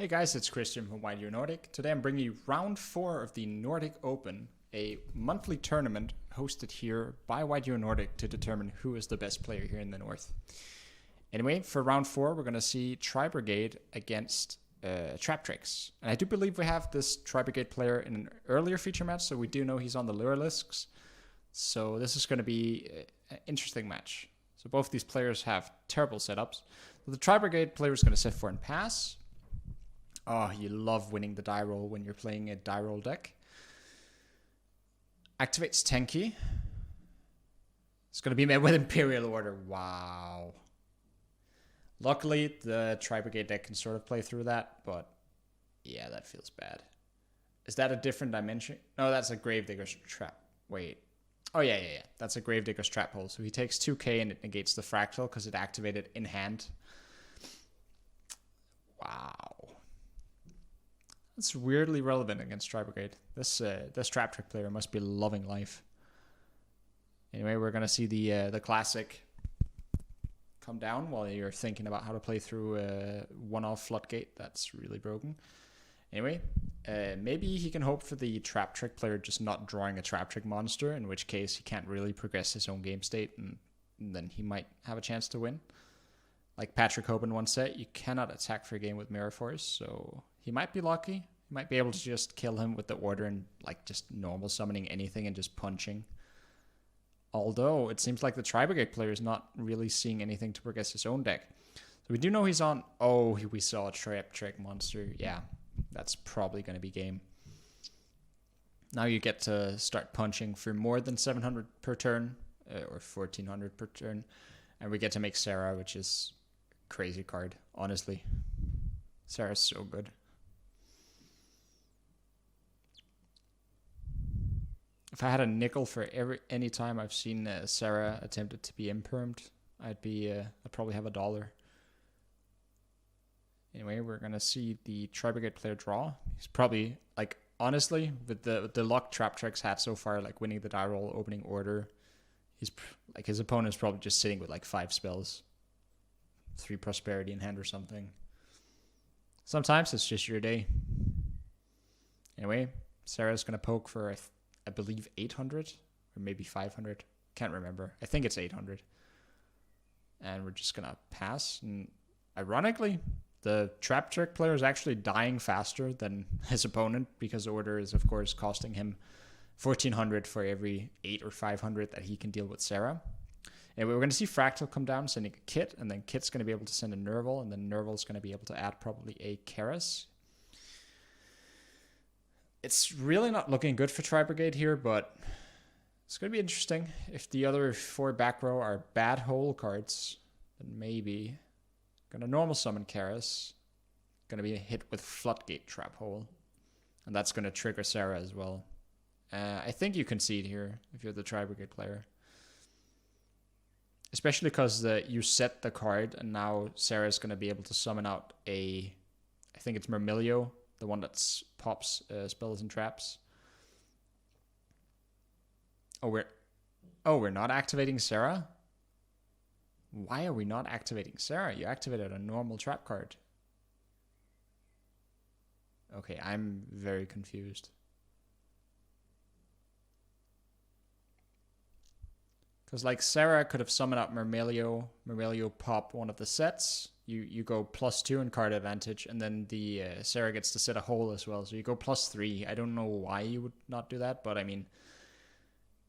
Hey guys, it's Christian from Why You're Nordic. Today I'm bringing you round 4 of the Nordic Open, a monthly tournament hosted here by Why You're Nordic to determine who is the best player here in the north. Anyway, for round 4 we're going to see Tribrigade against Traptrix. And I do believe we have this Tribrigade player in an earlier feature match, so we do know he's on the lure lists. So this is going to be an interesting match. So both these players have terrible setups. So the Tribrigade player is going to set for and pass. Oh, you love winning the die roll when you're playing a die roll deck. Activates Tenki. It's going to be met with Imperial Order. Wow. Luckily, the Tribrigade deck can sort of play through that, but yeah, that feels bad. Is that a different dimension? No, that's a Gravedigger's Trap. Wait. Oh, yeah. That's a Gravedigger's Trap hole. So he takes 2k and it negates the Fractal because it activated in hand. Wow. That's weirdly relevant against Tribrigade. This Traptrix player must be loving life. Anyway, we're going to see the classic come down while you're thinking about how to play through a one-off floodgate. That's really broken. Anyway, maybe he can hope for the Traptrix player just not drawing a Traptrix monster, in which case he can't really progress his own game state, and then he might have a chance to win. Like Patrick Hoban once said, you cannot attack for a game with Mirror Force, so he might be lucky. He might be able to just kill him with the order and like just normal summoning anything and just punching. Although it seems like the Tribrigade player is not really seeing anything to progress his own deck. So we do know he's on... Oh, we saw a Traptrix monster. Yeah, that's probably going to be game. Now you get to start punching for more than 700 per turn, or 1400 per turn. And we get to make Sarah, which is a crazy card, honestly. Sarah's so good. If I had a nickel for any time I've seen Sarah attempted to be impermed, I'd probably have $1. Anyway, we're gonna see the Tribrigade player draw. He's probably like, honestly, with the luck Traptrix had so far, like winning the die roll, opening order, he's like his opponent's probably just sitting with like 5 spells, 3 prosperity in hand or something. Sometimes it's just your day. Anyway, Sarah's gonna poke for I believe 800 or maybe 500. Can't remember. I think it's 800. And we're just gonna pass. And ironically, the Traptrix player is actually dying faster than his opponent because order is of course costing him 1400 for every 8 or 500 that he can deal with Sarah. And we're going to see Fractal come down, sending a Kit, and then Kit's going to be able to send a Nerval, and then Nerval's going to be able to add probably a Karas. It's really not looking good for Tribrigade here, but it's going to be interesting. If the other 4 back row are bad hole cards, then maybe going to normal summon Karas. Going to be hit with Floodgate Trap Hole, and that's going to trigger Sarah as well. I think you concede here if you're the Tribrigade player. Especially because you set the card, and now Sarah's going to be able to summon out I think it's Myrmilio, the one that pops spells and traps. We're not activating Sarah? Why are we not activating Sarah? You activated a normal trap card. Okay, I'm very confused. Because like Sarah could have summoned out Myrmilio pop one of the sets. You go +2 in card advantage, and then the Sarah gets to set a hole as well. So you go +3. I don't know why you would not do that, but I mean,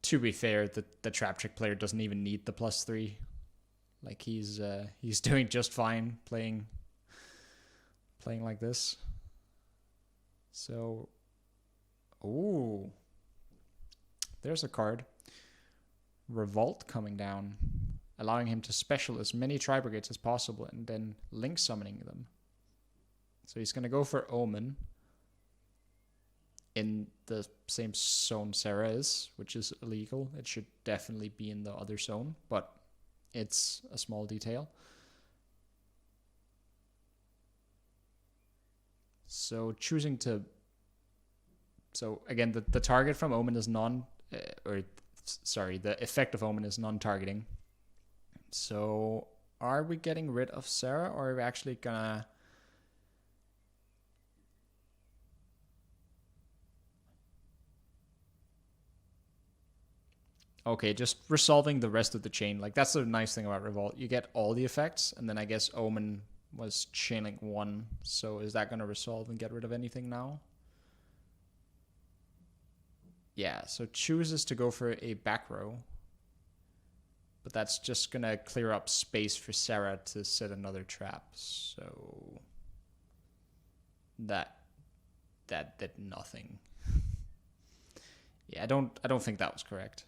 to be fair, the Traptrix player doesn't even need the +3. Like he's doing just fine playing like this. So, ooh, there's a card. Revolt coming down, allowing him to special as many Tribrigades as possible and then link summoning them. So he's going to go for Omen in the same zone Sarah is, which is illegal. It should definitely be in the other zone, but it's a small detail. So choosing to... So again, the target from Omen is the effect of Omen is non-targeting. So are we getting rid of Sarah, or are we actually gonna Okay, just resolving the rest of the chain. Like, that's the nice thing about Revolt. You get all the effects, and then I guess Omen was chain link 1. So is that going to resolve and get rid of anything now? Yeah, so chooses to go for a back row. But that's just going to clear up space for Sarah to set another trap. So that did nothing. Yeah, I don't think that was correct.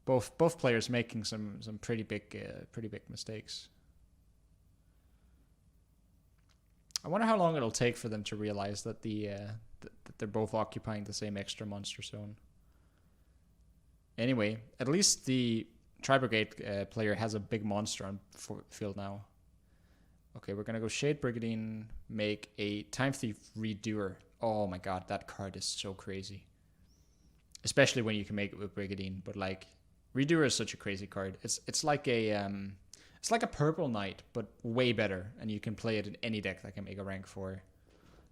Both players making some pretty big mistakes. I wonder how long it'll take for them to realize that that they're both occupying the same extra monster zone. Anyway, at least the Tribrigade player has a big monster on field now. Okay, we're gonna go Shade Brigadine, make a Time Thief Redoer. Oh my god, that card is so crazy. Especially when you can make it with Brigadine, but like Redoer is such a crazy card. It's like a Purple Knight, but way better, and you can play it in any deck that can make a rank 4.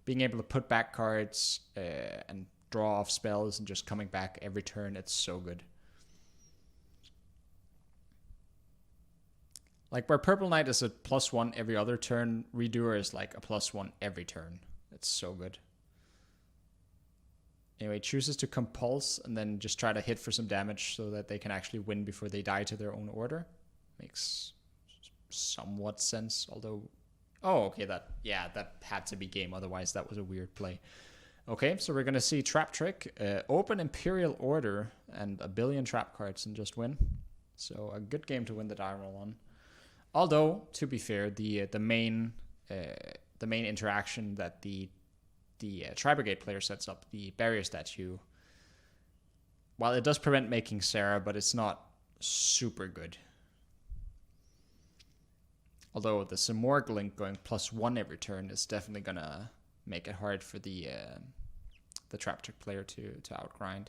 Being able to put back cards and draw off spells and just coming back every turn, it's so good. Like where Purple Knight is a +1 every other turn, Redoer is like a +1 every turn. It's so good. Anyway, chooses to compulse and then just try to hit for some damage so that they can actually win before they die to their own order. Makes somewhat sense, although... Oh, okay, that had to be game, otherwise that was a weird play. Okay, so we're going to see Traptrix, open Imperial Order, and a billion trap cards and just win. So a good game to win the die roll on. Although, to be fair, the main interaction that the Tribrigade player sets up, the barrier statue, while it does prevent making Sarah, but it's not super good. Although the Simorg link going +1 every turn is definitely gonna make it hard for the Traptrix player to outgrind.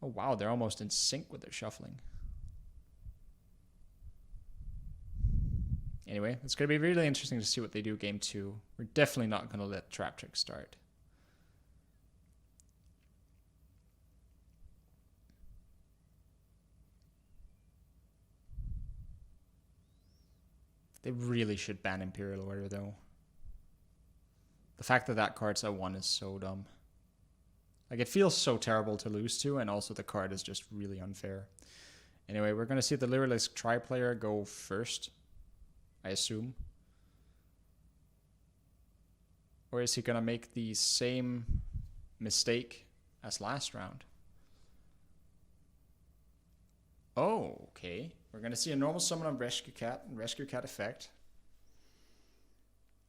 Oh wow, they're almost in sync with their shuffling. Anyway, it's going to be really interesting to see what they do game 2. We're definitely not going to let Traptrix start. They really should ban Imperial Order, though. The fact that that card's a 1 is so dumb. Like, it feels so terrible to lose to, and also the card is just really unfair. Anyway, we're going to see the Lyrilisk Tri player go first, I assume. Or is he going to make the same mistake as last round? Oh, okay. We're going to see a normal summon on Rescue Cat and Rescue Cat effect.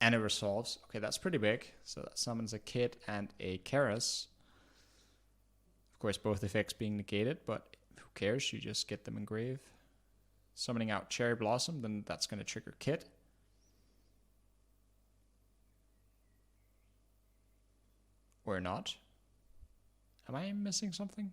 And it resolves. Okay, that's pretty big. So that summons a Kit and a Karas. Of course, both effects being negated, but who cares? You just get them engraved. Summoning out Cherry Blossom, then that's going to trigger Kit. Or not. Am I missing something?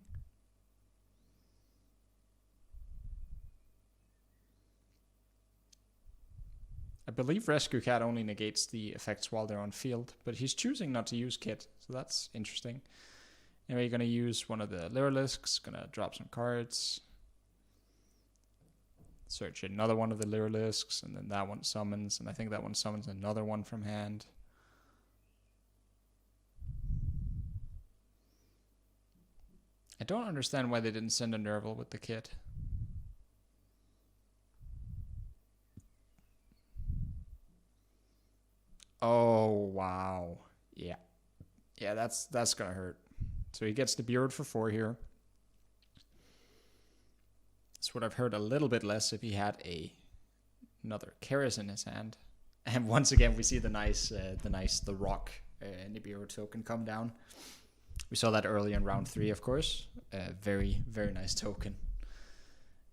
I believe Rescue Cat only negates the effects while they're on field, but he's choosing not to use Kit, so that's interesting. Anyway, you're going to use one of the Lyrilisks, going to drop some cards. Search another one of the Lyrilisks, and then that one summons, and I think that one summons another one from hand. I don't understand why they didn't send a Nerval with the Kit. Oh, wow. Yeah. Yeah, that's gonna hurt. So he gets the Beard for 4 here. This would have hurt a little bit less if he had another Karas in his hand. And once again, we see the Rock Nibiru token come down. We saw that early in round 3, of course. Very, very nice token.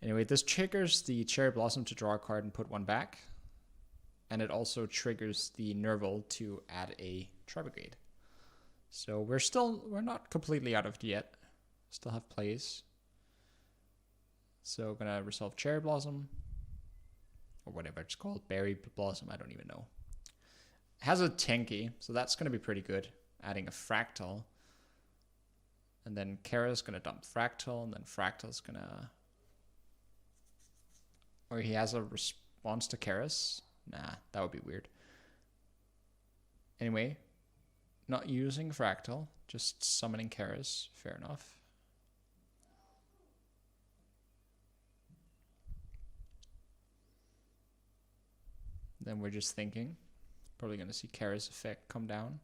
Anyway, this triggers the Cherry Blossom to draw a card and put one back. And it also triggers the Nerval to add a Tribrigade. So we're not completely out of it yet. Still have plays. So gonna resolve Cherry Blossom. Or whatever it's called. Berry Blossom, I don't even know. It has a Tenki, so that's gonna be pretty good. Adding a Fractal. And then Kara's gonna dump Fractal, and then Fractal's gonna... Or he has a response to Kara's? Nah, that would be weird. Anyway, not using Fractal, just summoning Kara's. Fair enough. Then we're just thinking. Probably going to see Kara's effect come down.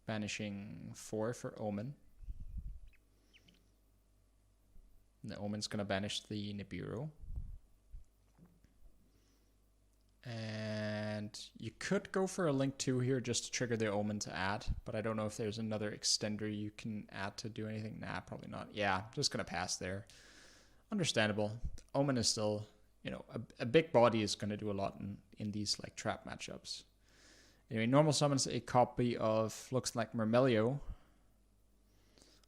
Banishing 4 for Omen. And the Omen's going to banish the Nibiru. And you could go for a Link 2 here just to trigger the Omen to add. But I don't know if there's another extender you can add to do anything. Nah, probably not. Yeah, just going to pass there. Understandable. Omen is still... You know, a big body is going to do a lot in these like trap matchups. Anyway, normal summons a copy of, looks like Myrmelio.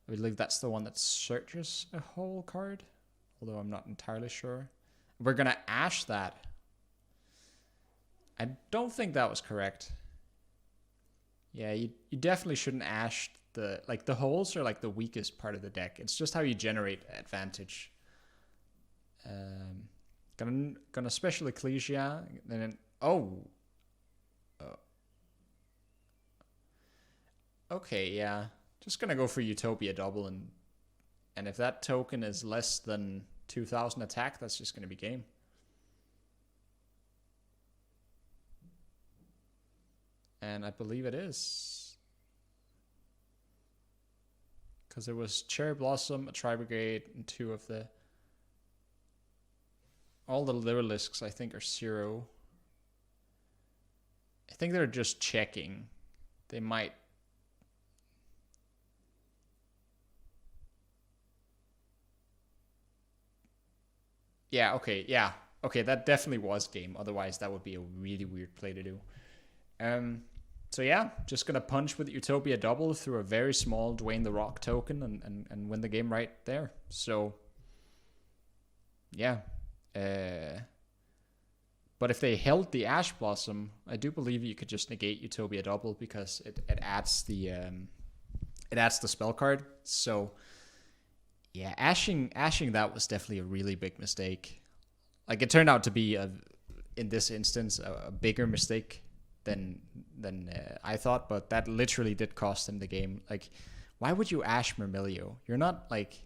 I believe that's the one that searches a whole card, although I'm not entirely sure. We're going to Ash that. I don't think that was correct. Yeah, you definitely shouldn't Ash the, like the holes are like the weakest part of the deck. It's just how you generate advantage. Gonna special Ecclesia, and then okay, yeah. Just gonna go for Utopia double, and if that token is less than 2000 attack, that's just gonna be game. And I believe it is. Because it was Cherry Blossom, a Tribrigade, and 2 of the... All the Lyralisks, I think, are 0. I think they're just checking. They might... Yeah, okay, yeah. Okay, that definitely was game. Otherwise, that would be a really weird play to do. So yeah, just gonna punch with Utopia double through a very small Dwayne the Rock token and win the game right there. So, yeah. But if they held the Ash Blossom, I do believe you could just negate Utopia double because it adds the spell card. So yeah, ashing that was definitely a really big mistake. Like it turned out to be in this instance a bigger mistake than I thought, but that literally did cost him the game. Like, why would you Ash Myrmelio? You're not like...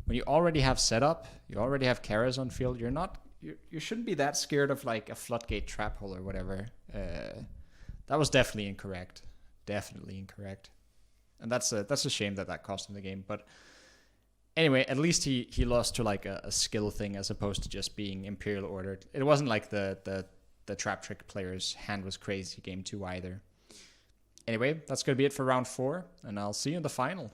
When you already have setup, you already have Kara's on field, you shouldn't be that scared of like a floodgate trap hole or whatever. That was definitely incorrect. Definitely incorrect. And that's a shame that cost him the game. But anyway, at least he lost to like a skill thing as opposed to just being Imperial ordered. It wasn't like the Traptrix player's hand was crazy game 2 either. Anyway, that's going to be it for round 4, and I'll see you in the final.